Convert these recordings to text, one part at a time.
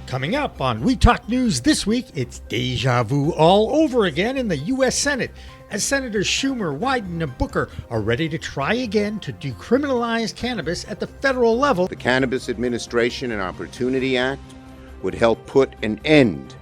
Coming up on We Talk News this week, it's deja vu all over again in the U.S. Senate as Senators Schumer, Wyden, and Booker are ready to try again to decriminalize cannabis at the federal level. The Cannabis Administration and Opportunity Act would help put an end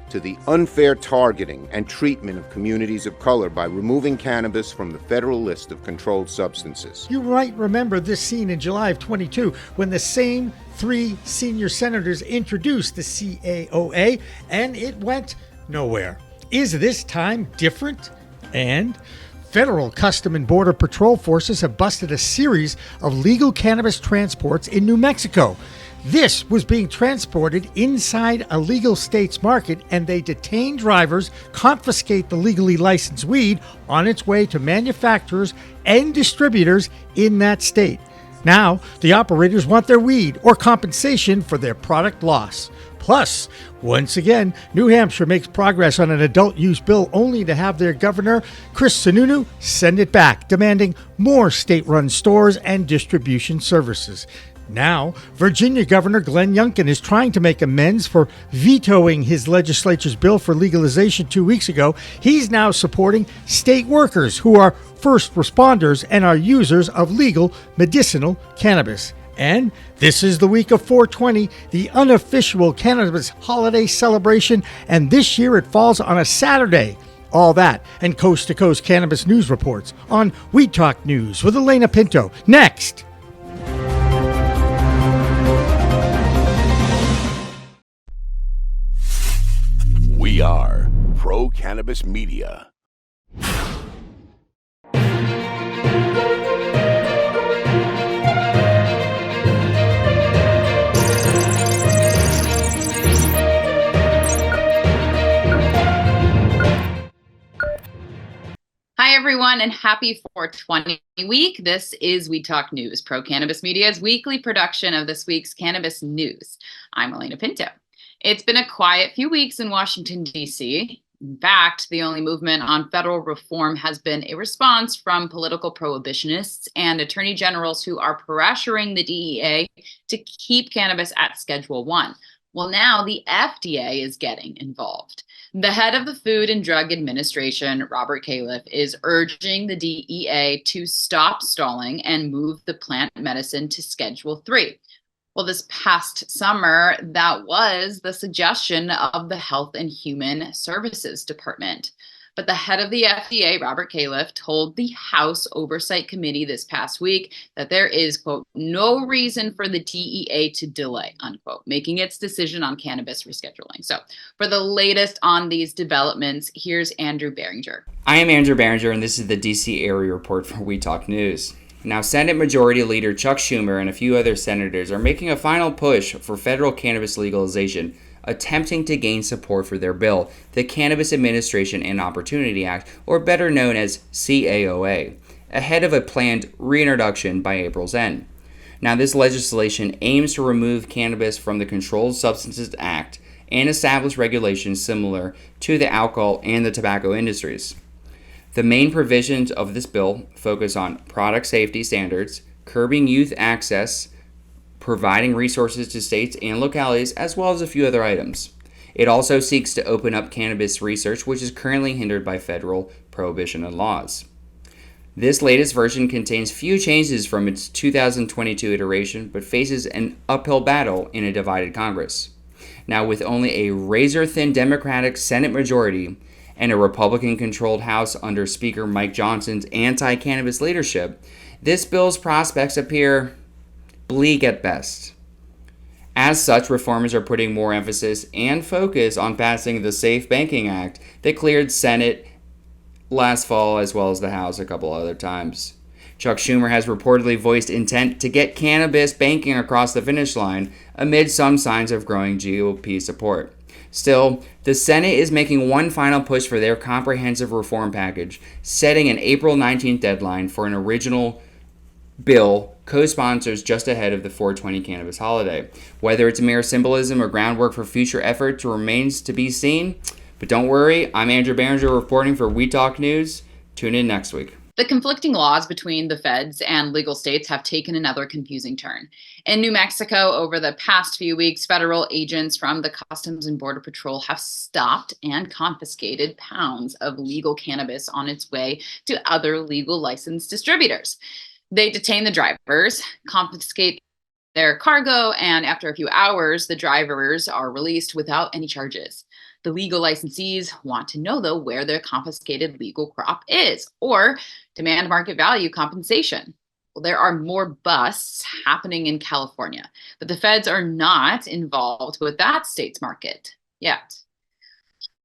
to the unfair targeting and treatment of communities of color by removing cannabis from the federal list of controlled substances. You might remember this scene in July of 22 when the same three senior senators introduced the CAOA and it went nowhere. Is this time different? And Federal Custom and Border Patrol forces have busted a series of legal cannabis transports in New Mexico. This was being transported inside a legal state's market, and they detain drivers, confiscate the legally licensed weed on its way to manufacturers and distributors in that state. Now, the operators want their weed or compensation for their product loss. Plus, once again, New Hampshire makes progress on an adult use bill only to have their governor, Chris Sununu, send it back, demanding more state-run stores and distribution services. Now, Virginia Governor Glenn Youngkin is trying to make amends for vetoing his legislature's bill for legalization 2 weeks ago. He's now supporting state workers who are first responders and are users of legal medicinal cannabis. And this is the week of 420, the unofficial cannabis holiday celebration, and this year it falls on a Saturday. All that and coast-to-coast cannabis news reports on We Talk News with Elena Pinto. Next. We are Pro Cannabis Media. Hi, everyone, and happy 420 week. This is We Talk News, Pro Cannabis Media's weekly production of this week's cannabis news. I'm Elena Pinto. It's been a quiet few weeks in Washington, D.C. In fact, the only movement on federal reform has been a response from political prohibitionists and attorney generals who are pressuring the DEA to keep cannabis at Schedule 1. Well, now the FDA is getting involved. The head of the Food and Drug Administration, Robert Califf, is urging the DEA to stop stalling and move the plant medicine to Schedule 3. Well, this past summer, that was the suggestion of the Health and Human Services Department. But the head of the FDA, Robert Califf, told the House Oversight Committee this past week that there is, quote, no reason for the DEA to delay, unquote, making its decision on cannabis rescheduling. So for the latest on these developments, here's Andrew Behringer. I am Andrew Behringer, and this is the DC Area Report for We Talk News. Now, Senate Majority Leader Chuck Schumer and a few other senators are making a final push for federal cannabis legalization, attempting to gain support for their bill, the Cannabis Administration and Opportunity Act, or better known as CAOA, ahead of a planned reintroduction by April's end. Now, this legislation aims to remove cannabis from the Controlled Substances Act and establish regulations similar to the alcohol and the tobacco industries. The main provisions of this bill focus on product safety standards, curbing youth access, providing resources to states and localities, as well as a few other items. It also seeks to open up cannabis research, which is currently hindered by federal prohibition and laws. This latest version contains few changes from its 2022 iteration, but faces an uphill battle in a divided Congress. Now, with only a razor-thin Democratic Senate majority and a Republican-controlled House under Speaker Mike Johnson's anti-cannabis leadership, this bill's prospects appear bleak at best. As such, reformers are putting more emphasis and focus on passing the Safe Banking Act that cleared Senate last fall, as well as the House a couple other times. Chuck Schumer has reportedly voiced intent to get cannabis banking across the finish line amid some signs of growing GOP support. Still, the Senate is making one final push for their comprehensive reform package, setting an April 19th deadline for an original bill co-sponsors just ahead of the 420 cannabis holiday. Whether it's mere symbolism or groundwork for future efforts remains to be seen. But don't worry, I'm Andrew Behringer reporting for We Talk News. Tune in next week. The conflicting laws between the feds and legal states have taken another confusing turn. In New Mexico, over the past few weeks, federal agents from the Customs and Border Patrol have stopped and confiscated pounds of legal cannabis on its way to other legal licensed distributors. They detain the drivers, confiscate their cargo, and after a few hours, the drivers are released without any charges. The legal licensees want to know, though, where their confiscated legal crop is or demand market value compensation. Well, there are more busts happening in California, but the feds are not involved with that state's market yet.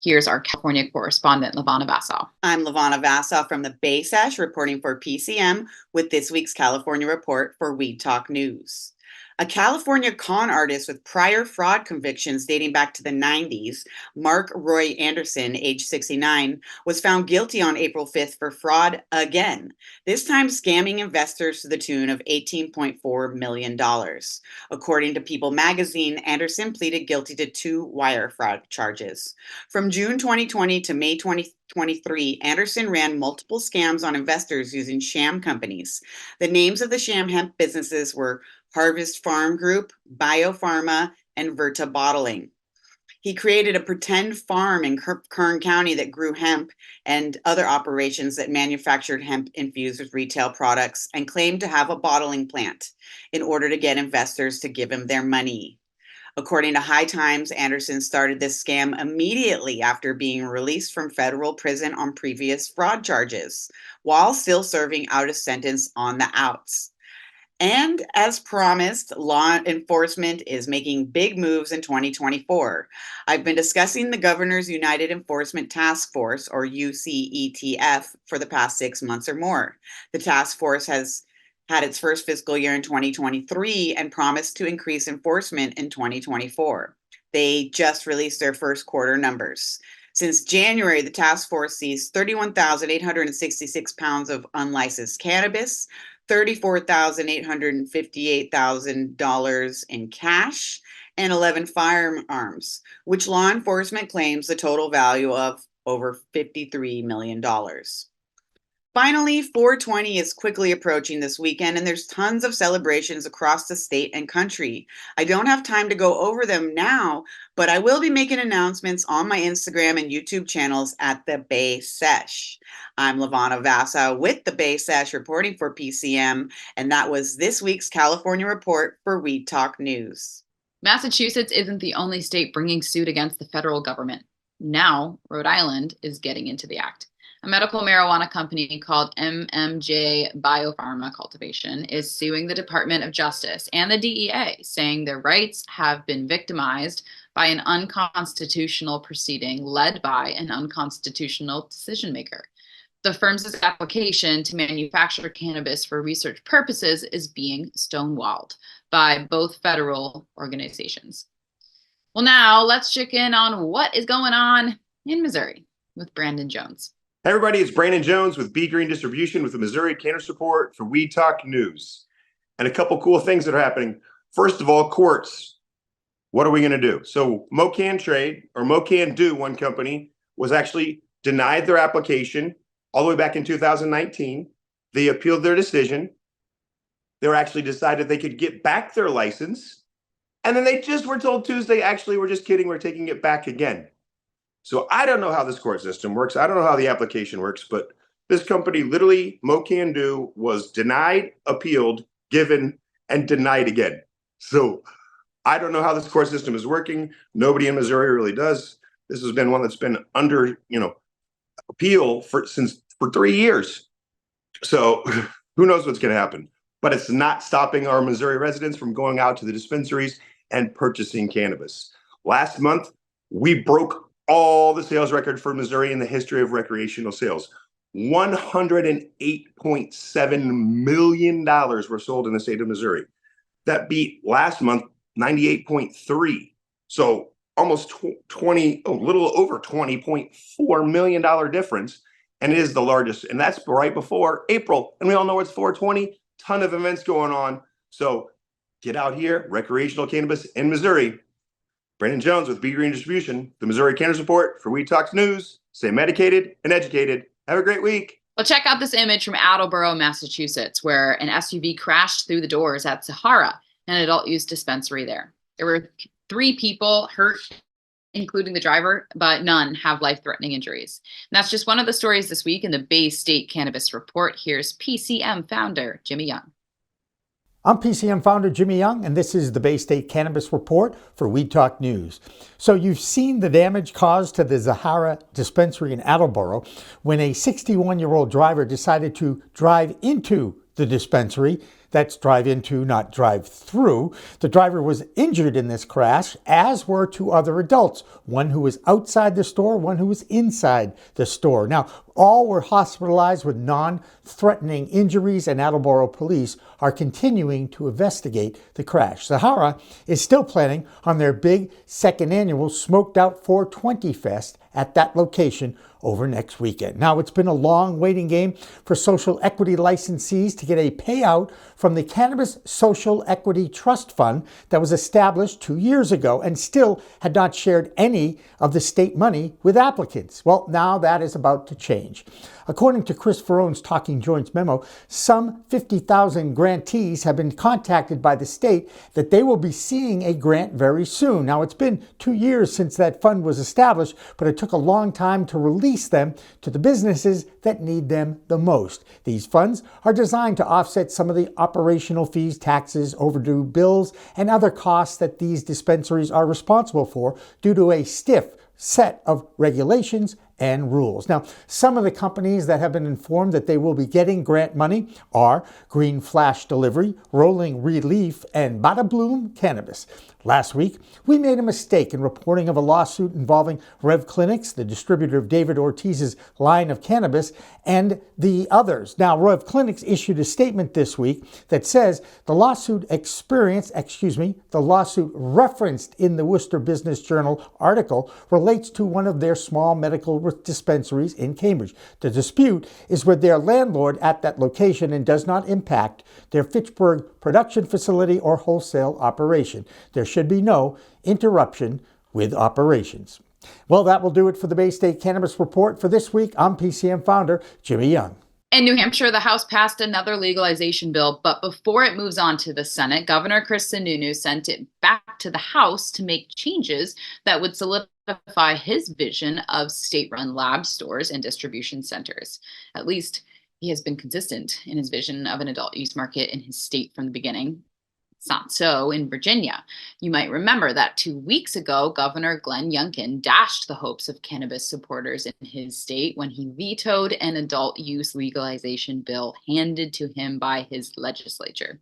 Here's our California correspondent, Levana Vassau. I'm Levana Vassau from the Bay Sesh, reporting for PCM with this week's California report for Weed Talk News. A California con artist with prior fraud convictions dating back to the 90s, Mark Roy Anderson, age 69, was found guilty on April 5th for fraud again, this time scamming investors to the tune of $18.4 million. According to People magazine, Anderson pleaded guilty to 2 wire fraud charges. From June 2020 to May 2023, Anderson ran multiple scams on investors using sham companies. The names of the sham hemp businesses were Harvest Farm Group, Biopharma, and Verta Bottling. He created a pretend farm in Kern County that grew hemp and other operations that manufactured hemp infused with retail products and claimed to have a bottling plant in order to get investors to give him their money. According to High Times, Anderson started this scam immediately after being released from federal prison on previous fraud charges, while still serving out a sentence on the outs. And as promised, law enforcement is making big moves in 2024. I've been discussing the Governor's United Enforcement Task Force, or UCETF, for the past 6 months or more. The task force has had its first fiscal year in 2023 and promised to increase enforcement in 2024. They just released their first quarter numbers. Since January, the task force seized 31,866 pounds of unlicensed cannabis, $34,858,000 in cash, and 11 firearms, which law enforcement claims the total value of over $53 million. Finally, 420 is quickly approaching this weekend, and there's tons of celebrations across the state and country. I don't have time to go over them now, but I will be making announcements on my Instagram and YouTube channels at the Bay Sesh. I'm Levana Vassau with the Bay Sesh, reporting for PCM, and that was this week's California report for Weed Talk News. Massachusetts isn't the only state bringing suit against the federal government. Now, Rhode Island is getting into the act. A medical marijuana company called MMJ Biopharma Cultivation is suing the Department of Justice and the DEA, saying their rights have been victimized by an unconstitutional proceeding led by an unconstitutional decision maker. The firm's application to manufacture cannabis for research purposes is being stonewalled by both federal organizations. Well, now let's check in on what is going on in Missouri with Brandon Jones. Hey everybody, it's Brandon Jones with B Green Distribution with the Missouri Cannabis Report for Weed Talk News. And a couple cool things that are happening. First of all, courts. What are we going to do? So MoCan Trade, or MoCan Do, one company, was actually denied their application all the way back in 2019. They appealed their decision. They were actually decided they could get back their license. And then they just were told Tuesday, actually, we're just kidding, we're taking it back again. So I don't know how this court system works. I don't know how the application works, but this company, literally, MoCan Do, was denied, appealed, given, and denied again. So I don't know how this court system is working. Nobody in Missouri really does. This has been one that's been under, appeal for 3 years. So who knows what's going to happen? But it's not stopping our Missouri residents from going out to the dispensaries and purchasing cannabis. Last month, we broke all the sales record for Missouri in the history of recreational sales. $108.7 million were sold in the state of Missouri. That beat last month 98.3. So almost a little over $20.4 million difference. And it is the largest. And that's right before April. And we all know it's 420, ton of events going on. So get out here, recreational cannabis in Missouri. Brandon Jones with B Green Distribution, the Missouri Cannabis Report for Weed Talks News. Stay medicated and educated. Have a great week. Well, check out this image from Attleboro, Massachusetts, where an SUV crashed through the doors at Sahara, an adult use dispensary there. There were 3 people hurt, including the driver, but none have life-threatening injuries. And that's just one of the stories this week in the Bay State Cannabis Report. Here's PCM founder Jimmy Young. I'm PCM founder Jimmy Young, and this is the Bay State Cannabis Report for Weed Talk News. So you've seen the damage caused to the Sahara dispensary in Attleboro when a 61-year-old driver decided to drive into the dispensary. That's drive into, not drive through. The driver was injured in this crash, as were 2 other adults, one who was outside the store, one who was inside the store. Now, all were hospitalized with non-threatening injuries, and Attleboro police are continuing to investigate the crash. Sahara is still planning on their big second annual Smoked Out 420 Fest at that location over next weekend. Now, it's been a long waiting game for social equity licensees to get a payout from the Cannabis Social Equity Trust Fund that was established 2 years ago and still had not shared any of the state money with applicants. Well, now that is about to change. According to Chris Ferrone's Talking Joints memo, some 50,000 grantees have been contacted by the state that they will be seeing a grant very soon. Now, it's been 2 years since that fund was established, but it took a long time to release them to the businesses that need them the most. These funds are designed to offset some of the operational fees, taxes, overdue bills, and other costs that these dispensaries are responsible for due to a stiff set of regulations and rules. Now, some of the companies that have been informed that they will be getting grant money are Green Flash Delivery, Rolling Relief, and Bada Bloom Cannabis. Last week, we made a mistake in reporting of a lawsuit involving Rev Clinics, the distributor of David Ortiz's line of cannabis, and the others. Now, Rev Clinics issued a statement this week that says the lawsuit referenced in the Worcester Business Journal article relates to one of their small medical dispensaries in Cambridge. The dispute is with their landlord at that location and does not impact their Fitchburg production facility or wholesale operation. There should be no interruption with operations. Well, that will do it for the Bay State Cannabis Report for this week. I'm PCM founder Jimmy Young. In New Hampshire, the House passed another legalization bill, but before it moves on to the Senate, Governor Chris Sununu sent it back to the House to make changes that would solidify his vision of state-run lab stores and distribution centers. At least he has been consistent in his vision of an adult use market in his state from the beginning. It's not so in Virginia. You might remember that 2 weeks ago, Governor Glenn Youngkin dashed the hopes of cannabis supporters in his state when he vetoed an adult use legalization bill handed to him by his legislature.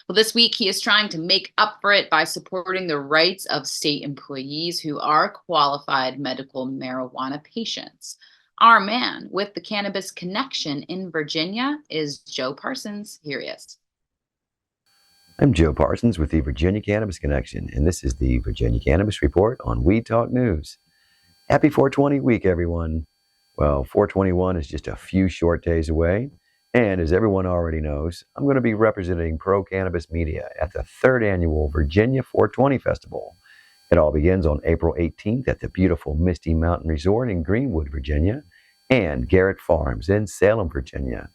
Well, this week he is trying to make up for it by supporting the rights of state employees who are qualified medical marijuana patients. Our man with the Cannabis Connection in Virginia is Joe Parsons. Here he is. I'm Joe Parsons with the Virginia Cannabis Connection, and this is the Virginia Cannabis Report on Weed Talk News. Happy 420 week, everyone. Well, 421 is just a few short days away, and as everyone already knows, I'm going to be representing Pro Cannabis Media at the 3rd Annual Virginia 420 Festival. It all begins on April 18th at the beautiful Misty Mountain Resort in Greenwood, Virginia, and Garrett Farms in Salem, Virginia.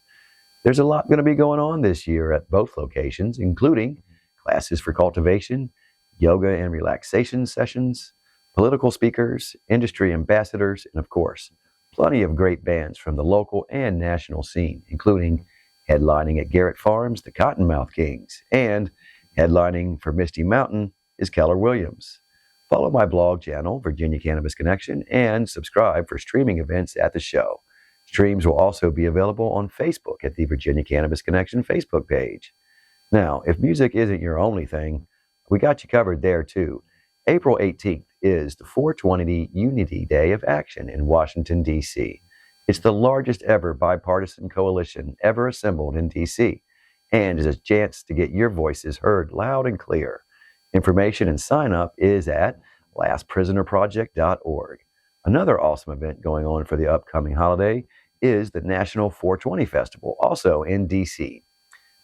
There's a lot going to be going on this year at both locations, including classes for cultivation, yoga and relaxation sessions, political speakers, industry ambassadors, and of course, plenty of great bands from the local and national scene, including headlining at Garrett Farms, the Cottonmouth Kings, and headlining for Misty Mountain is Keller Williams. Follow my blog channel, Virginia Cannabis Connection, and subscribe for streaming events at the show. Streams will also be available on Facebook at the Virginia Cannabis Connection Facebook page. Now, if music isn't your only thing, we got you covered there too. April 18th is the 420 Unity Day of Action in Washington, D.C. It's the largest ever bipartisan coalition ever assembled in D.C. and is a chance to get your voices heard loud and clear. Information and sign up is at lastprisonerproject.org. Another awesome event going on for the upcoming holiday is the National 420 Festival, also in D.C.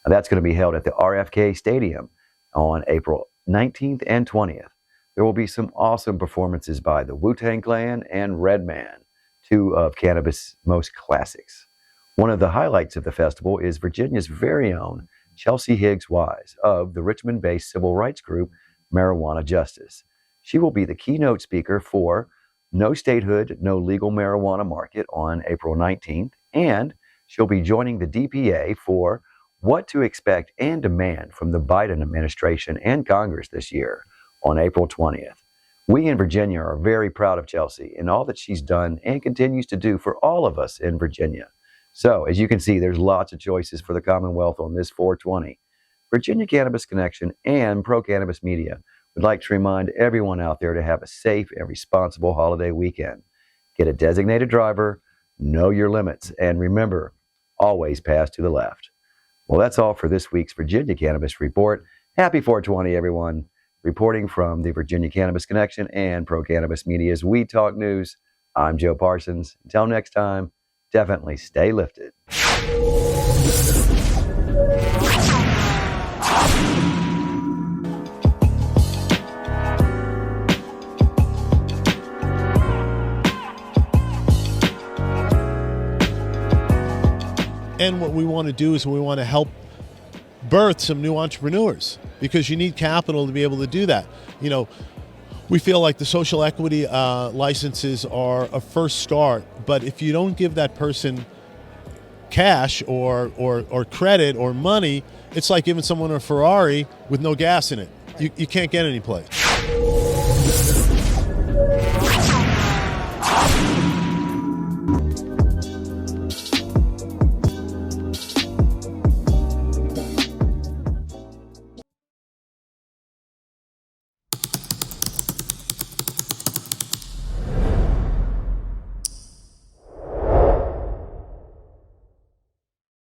Now, that's going to be held at the RFK Stadium on April 19th and 20th. There will be some awesome performances by the Wu-Tang Clan and Redman, 2 of cannabis' most classics. One of the highlights of the festival is Virginia's very own Chelsea Higgs Wise of the Richmond-based civil rights group Marijuana Justice. She will be the keynote speaker for No Statehood, No Legal Marijuana Market on April 19th, and she'll be joining the DPA for What to Expect and Demand from the Biden administration and Congress this year on April 20th. We in Virginia are very proud of Chelsea and all that she's done and continues to do for all of us in Virginia. So, as you can see, there's lots of choices for the Commonwealth on this 420. Virginia Cannabis Connection and Pro Cannabis Media would like to remind everyone out there to have a safe and responsible holiday weekend. Get a designated driver, know your limits, and remember, always pass to the left. Well, that's all for this week's Virginia Cannabis Report. Happy 420, everyone. Reporting from the Virginia Cannabis Connection and Pro Cannabis Media's We Talk News, I'm Joe Parsons. Until next time, definitely stay lifted. And what we want to do is we want to help birth some new entrepreneurs, because you need capital to be able to do that. You know, we feel like the social equity licenses are a first start, but if you don't give that person cash or credit or money, it's like giving someone a Ferrari with no gas in it. You can't get any place.